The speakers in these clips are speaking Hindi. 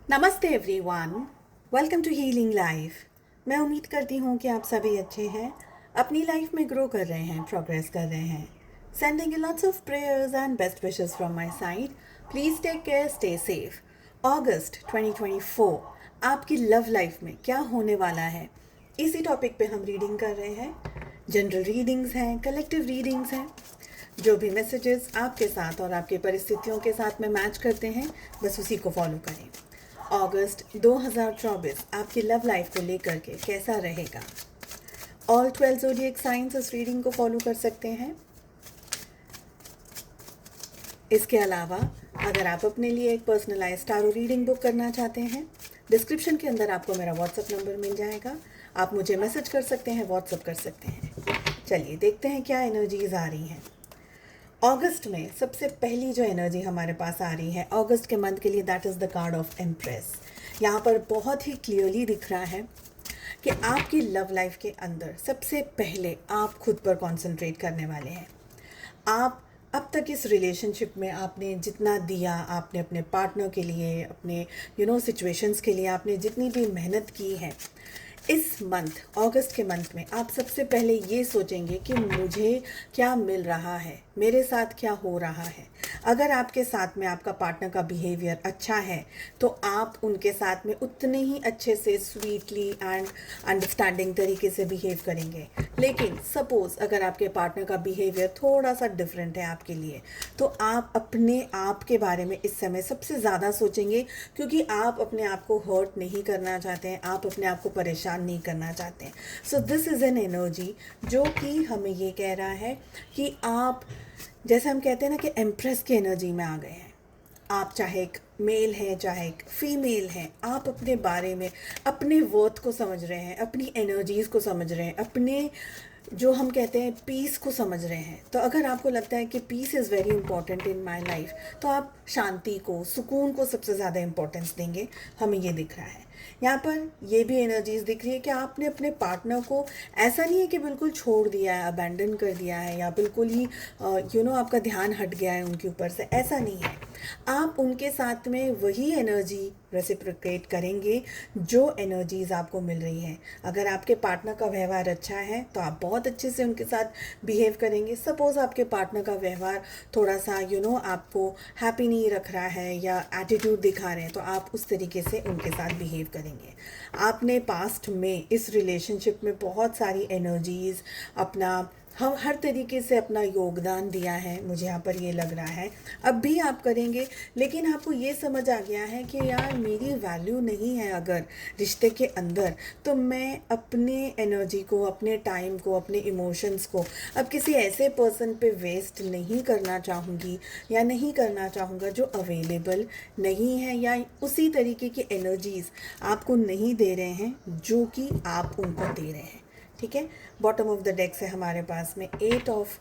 नमस्ते everyone, welcome to healing life. मैं उम्मीद करती हूँ कि आप सभी अच्छे हैं, अपनी लाइफ में ग्रो कर रहे हैं, प्रोग्रेस कर रहे हैं। Sending you lots of prayers and best wishes from my side. Please take care, stay safe. अगस्त 2024 आपकी लव लाइफ में क्या होने वाला है, इसी टॉपिक पे हम रीडिंग कर रहे हैं। जनरल रीडिंग्स हैं, कलेक्टिव रीडिंग्स हैं। जो भी मैसेजेस आपके साथ और आपकी परिस्थितियों के साथ में मैच करते हैं, बस उसी को फॉलो करें। अगस्त 2024 आपकी लव लाइफ को लेकर के कैसा रहेगा? ऑल 12 ज़ोडिएक साइंस इस रीडिंग को फॉलो कर सकते हैं। इसके अलावा अगर आप अपने लिए एक पर्सनलाइज टारो रीडिंग बुक करना चाहते हैं, डिस्क्रिप्शन के अंदर आपको मेरा व्हाट्सएप नंबर मिल जाएगा। आप मुझे मैसेज कर सकते हैं, व्हाट्सएप कर सकते हैं। चलिए देखते हैं क्या एनर्जीज आ रही हैं। अगस्त में सबसे पहली जो एनर्जी हमारे पास आ रही है अगस्त के मंथ के लिए, that is the card of empress. यहाँ पर बहुत ही क्लियरली दिख रहा है कि आपकी लव लाइफ के अंदर सबसे पहले आप खुद पर कंसंट्रेट करने वाले हैं। आप अब तक इस रिलेशनशिप में आपने जितना दिया, आपने अपने पार्टनर के लिए, अपने सिचुएशंस के लिए आपने जितनी भी मेहनत की है, इस मंथ अगस्त के मंथ में आप सबसे पहले ये सोचेंगे कि मुझे क्या मिल रहा है, मेरे साथ क्या हो रहा है। अगर आपके साथ में आपका पार्टनर का बिहेवियर अच्छा है तो आप उनके साथ में उतने ही अच्छे से स्वीटली एंड अंडरस्टैंडिंग तरीके से बिहेव करेंगे। लेकिन सपोज़ अगर आपके पार्टनर का बिहेवियर थोड़ा सा डिफरेंट है आपके लिए, तो आप अपने आप के बारे में इस समय सबसे ज़्यादा सोचेंगे, क्योंकि आप अपने आप को हर्ट नहीं करना चाहते हैं, आप अपने आप को परेशान नहीं करना चाहते हैं। So this is an energy जो कि हमें ये कह रहा है कि आप, जैसे हम कहते हैं ना कि एम्प्रेस की एनर्जी में आ गए हैं। आप चाहे एक मेल हैं चाहे एक फीमेल हैं, आप अपने बारे में, अपने वर्थ को समझ रहे हैं, अपनी एनर्जीज़ को समझ रहे हैं, अपने जो हम कहते हैं पीस को समझ रहे हैं। तो अगर आपको लगता है कि peace is very important in my life, तो आप शांति को, सुकून को सबसे ज़्यादा इंपॉर्टेंस देंगे। हमें ये दिख रहा है। यहाँ पर ये भी एनर्जीज दिख रही है कि आपने अपने पार्टनर को, ऐसा नहीं है कि बिल्कुल छोड़ दिया है, अबैंडन कर दिया है, या बिल्कुल ही आपका ध्यान हट गया है उनके ऊपर से, ऐसा नहीं है। आप उनके साथ में वही एनर्जी रेसिप्रोकेट करेंगे जो एनर्जीज़ आपको मिल रही हैं। अगर आपके पार्टनर का व्यवहार अच्छा है तो आप बहुत अच्छे से उनके साथ बिहेव करेंगे। सपोज़ आपके पार्टनर का व्यवहार थोड़ा सा आपको हैप्पी नहीं रख रहा है या एटीट्यूड दिखा रहे हैं, तो आप उस तरीके से उनके साथ बिहेव करेंगे। आपने पास्ट में इस रिलेशनशिप में बहुत सारी एनर्जीज़, अपना हम हर तरीके से अपना योगदान दिया है, मुझे यहाँ पर ये लग रहा है। अब भी आप करेंगे, लेकिन आपको ये समझ आ गया है कि यार मेरी वैल्यू नहीं है अगर रिश्ते के अंदर, तो मैं अपने एनर्जी को, अपने टाइम को, अपने इमोशंस को अब किसी ऐसे पर्सन पे वेस्ट नहीं करना चाहूँगी या नहीं करना चाहूँगा जो अवेलेबल नहीं है, या उसी तरीके की एनर्जीज़ आपको नहीं दे रहे हैं जो कि आप उनको दे रहे हैं। ठीक है। बॉटम ऑफ द डेक से हमारे पास में 8 ऑफ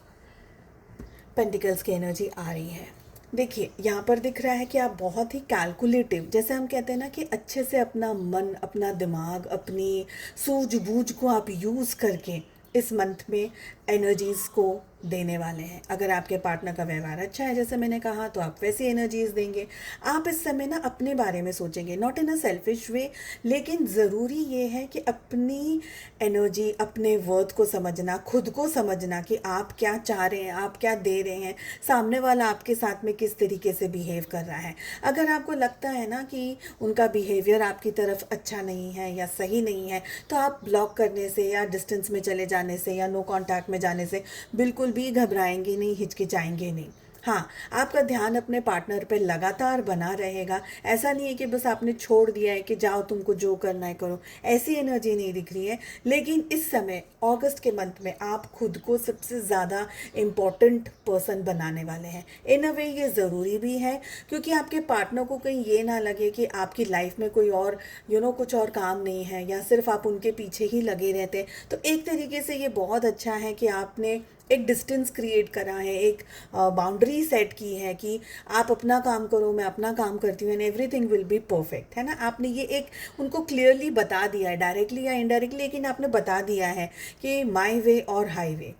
पेंटिकल्स की एनर्जी आ रही है। देखिए यहाँ पर दिख रहा है कि आप बहुत ही कैलकुलेटिव, जैसे हम कहते हैं ना कि अच्छे से अपना मन, अपना दिमाग, अपनी सूझबूझ को आप यूज़ करके इस मंथ में एनर्जीज़ को देने वाले हैं। अगर आपके पार्टनर का व्यवहार अच्छा है, जैसे मैंने कहा, तो आप वैसी एनर्जीज़ देंगे। आप इस समय ना अपने बारे में सोचेंगे, नॉट इन अ सेल्फिश वे, लेकिन ज़रूरी ये है कि अपनी एनर्जी, अपने वर्थ को समझना, खुद को समझना कि आप क्या चाह रहे हैं, आप क्या दे रहे हैं, सामने वाला आपके साथ में किस तरीके से बिहेव कर रहा है। अगर आपको लगता है ना कि उनका बिहेवियर आपकी तरफ अच्छा नहीं है या सही नहीं है, तो आप ब्लॉक करने से या डिस्टेंस में चले जाने से या नो कांटेक्ट में जाने से बिल्कुल भी घबराएंगे नहीं, हिचकिचाएंगे नहीं। हाँ, आपका ध्यान अपने पार्टनर पे लगातार बना रहेगा। ऐसा नहीं है कि बस आपने छोड़ दिया है कि जाओ तुमको जो करना है करो, ऐसी एनर्जी नहीं दिख रही है। लेकिन इस समय अगस्त के मंथ में आप खुद को सबसे ज़्यादा इम्पॉर्टेंट पर्सन बनाने वाले हैं। इन अ वे ये ज़रूरी भी है, क्योंकि आपके पार्टनर को कहीं ये ना लगे कि आपकी लाइफ में कोई और कुछ और काम नहीं है, या सिर्फ आप उनके पीछे ही लगे रहते हैं। तो एक तरीके से ये बहुत अच्छा है कि आपने एक डिस्टेंस क्रिएट करा है, एक बाउंड्री सेट की है कि आप अपना काम करो, मैं अपना काम करती हूँ, and everything will be perfect, है ना। आपने ये एक उनको क्लियरली बता दिया है, डायरेक्टली या इनडायरेक्टली, लेकिन आपने बता दिया है कि माई वे और हाई वे।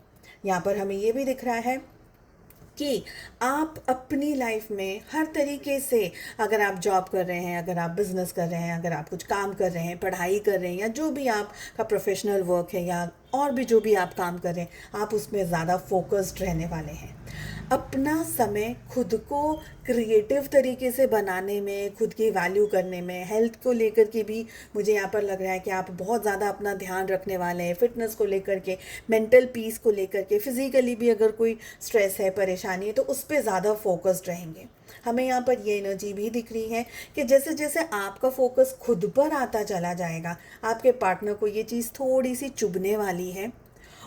यहाँ पर हमें ये भी दिख रहा है कि आप अपनी लाइफ में हर तरीके से, अगर आप जॉब कर रहे हैं, अगर आप बिजनेस कर रहे हैं, अगर आप कुछ काम कर रहे हैं, पढ़ाई कर रहे हैं, या जो भी आपका प्रोफेशनल वर्क है, या और भी जो भी आप काम कर रहे हैं, आप उसमें ज़्यादा फोकस्ड रहने वाले हैं। अपना समय खुद को क्रिएटिव तरीके से बनाने में, खुद की वैल्यू करने में, हेल्थ को लेकर के भी मुझे यहाँ पर लग रहा है कि आप बहुत ज़्यादा अपना ध्यान रखने वाले हैं, फिटनेस को लेकर के, मेंटल पीस को लेकर के, फिजिकली भी अगर कोई स्ट्रेस है, परेशानी है, तो उस पर ज़्यादा फोकस्ड रहेंगे। हमें यहाँ पर ये एनर्जी भी दिख रही है कि जैसे जैसे आपका फोकस खुद पर आता चला जाएगा, आपके पार्टनर को ये चीज़ थोड़ी सी चुभने वाली है।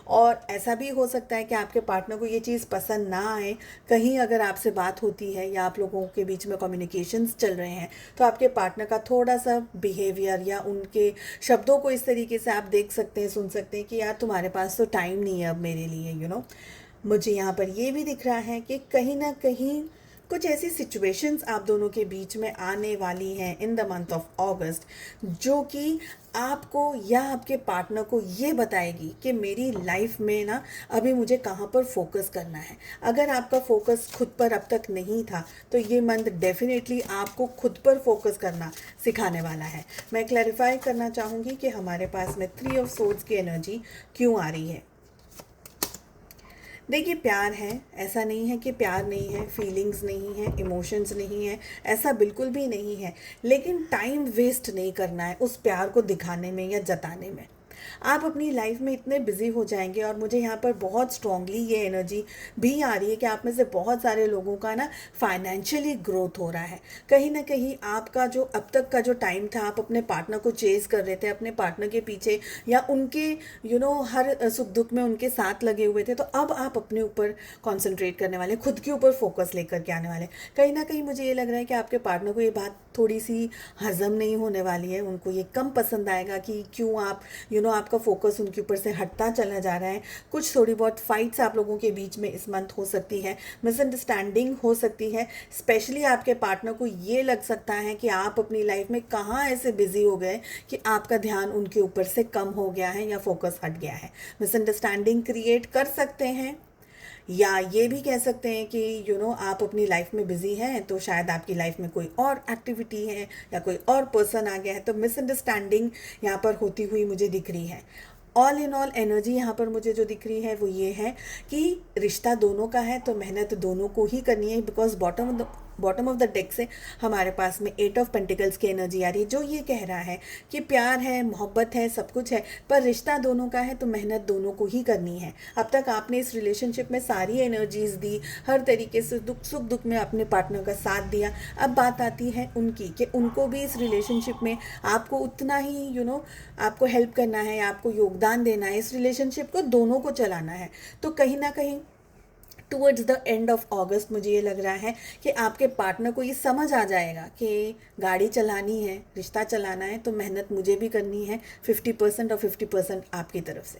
और ऐसा भी हो सकता है कि आपके पार्टनर को ये चीज़ पसंद ना आए। कहीं अगर आपसे बात होती है या आप लोगों के बीच में कम्युनिकेशंस चल रहे हैं, तो आपके पार्टनर का थोड़ा सा बिहेवियर या उनके शब्दों को इस तरीके से आप देख सकते हैं, सुन सकते हैं कि यार तुम्हारे पास तो टाइम नहीं है अब मेरे लिए, मुझे यहाँ पर ये भी दिख रहा है कि कहीं ना कहीं कुछ ऐसी सिचुएशंस आप दोनों के बीच में आने वाली हैं इन द मंथ ऑफ अगस्त, जो कि आपको या आपके पार्टनर को ये बताएगी कि मेरी लाइफ में ना अभी मुझे कहाँ पर फोकस करना है। अगर आपका फोकस खुद पर अब तक नहीं था, तो ये मंथ डेफिनेटली आपको खुद पर फोकस करना सिखाने वाला है। मैं क्लैरिफाई करना चाहूँगी कि हमारे पास में 3 ऑफ सोर्ड्स की एनर्जी क्यों आ रही है। देखिए, प्यार है, ऐसा नहीं है कि प्यार नहीं है, फीलिंग्स नहीं है, इमोशंस नहीं है, ऐसा बिल्कुल भी नहीं है। लेकिन टाइम वेस्ट नहीं करना है उस प्यार को दिखाने में या जताने में। आप अपनी लाइफ में इतने बिजी हो जाएंगे, और मुझे यहाँ पर बहुत स्ट्रांगली ये एनर्जी भी आ रही है कि आप में से बहुत सारे लोगों का ना फाइनेंशियली ग्रोथ हो रहा है। कहीं ना कहीं आपका जो अब तक का जो टाइम था, आप अपने पार्टनर को चेज कर रहे थे, अपने पार्टनर के पीछे या उनके हर सुख दुख में उनके साथ लगे हुए थे, तो अब आप अपने ऊपर कॉन्सेंट्रेट करने वाले, खुद के ऊपर फोकस लेकर के आने वाले। कहीं ना कहीं मुझे ये लग रहा है कि आपके पार्टनर को ये बात थोड़ी सी हजम नहीं होने वाली है, उनको ये कम पसंद आएगा कि क्यों आप आपका फोकस उनके ऊपर से हटता चला जा रहा है। कुछ थोड़ी बहुत फाइट्स आप लोगों के बीच में इस मंथ हो सकती है, मिसअंडरस्टैंडिंग हो सकती है। स्पेशली आपके पार्टनर को ये लग सकता है कि आप अपनी लाइफ में कहाँ ऐसे बिजी हो गए कि आपका ध्यान उनके ऊपर से कम हो गया है या फोकस हट गया है। मिसअंडरस्टैंडिंग क्रिएट कर सकते हैं, या ये भी कह सकते हैं कि आप अपनी लाइफ में बिजी हैं, तो शायद आपकी लाइफ में कोई और एक्टिविटी है या कोई और पर्सन आ गया है, तो मिसअंडरस्टैंडिंग यहाँ पर होती हुई मुझे दिख रही है। ऑल इन ऑल एनर्जी यहाँ पर मुझे जो दिख रही है वो ये है कि रिश्ता दोनों का है, तो मेहनत दोनों को ही करनी है। Because bottom of the deck से हमारे पास में 8 ऑफ पेंटिकल्स की एनर्जी आ रही है, जो ये कह रहा है कि प्यार है, मोहब्बत है, सब कुछ है, पर रिश्ता दोनों का है, तो मेहनत दोनों को ही करनी है। अब तक आपने इस रिलेशनशिप में सारी एनर्जीज दी, हर तरीके से सुख दुख में अपने पार्टनर का साथ दिया। अब बात आती है उनकी कि उनको भी इस रिलेशनशिप में आपको उतना ही आपको हेल्प करना है, आपको योगदान देना है, इस रिलेशनशिप को दोनों को चलाना है। तो कहीं ना कहीं टूवर्ड्स द एंड ऑफ अगस्त मुझे ये लग रहा है कि आपके पार्टनर को ये समझ आ जाएगा कि गाड़ी चलानी है, रिश्ता चलाना है, तो मेहनत मुझे भी करनी है। 50% और 50% आपकी तरफ से।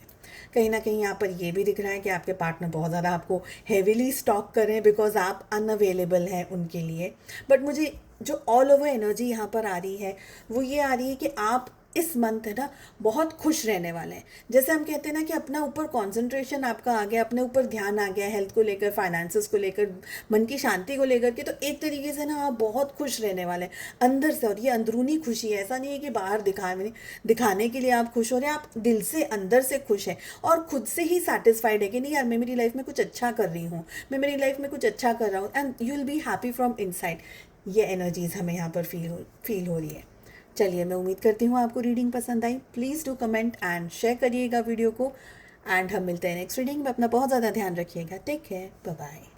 कहीं ना कहीं यहाँ पर ये भी दिख रहा है कि आपके पार्टनर बहुत ज़्यादा आपको हेविली स्टॉक करें, बिकॉज आप अनअवेलेबल हैं उनके लिए। बट मुझे जो ऑल ओवर एनर्जी यहाँ पर आ रही है वो ये आ रही है कि आप इस मंथ है ना बहुत खुश रहने वाले हैं। जैसे हम कहते हैं ना कि अपना ऊपर कंसंट्रेशन आपका आ गया, अपने ऊपर ध्यान आ गया, हेल्थ को लेकर, फाइनेंसेस को लेकर, मन की शांति को लेकर के, तो एक तरीके से ना आप बहुत खुश रहने वाले हैं अंदर से। और ये अंदरूनी खुशी है, ऐसा नहीं है कि बाहर दिखाने के लिए आप खुश हो रहे हैं, आप दिल से अंदर से खुश हैं और खुद से ही सेटिस्फाइड है कि नहीं यार, मैं मेरी लाइफ में कुछ अच्छा कर रही हूँ, मैं मेरी लाइफ में कुछ अच्छा कर रहा हूँ, and you will be happy from inside. ये एनर्जीज हमें यहाँ पर फील हो रही है। चलिए, मैं उम्मीद करती हूँ आपको रीडिंग पसंद आई। Please do comment and share करिएगा वीडियो को, एंड हम मिलते हैं नेक्स्ट रीडिंग में। अपना बहुत ज़्यादा ध्यान रखिएगा। Take care, bye bye.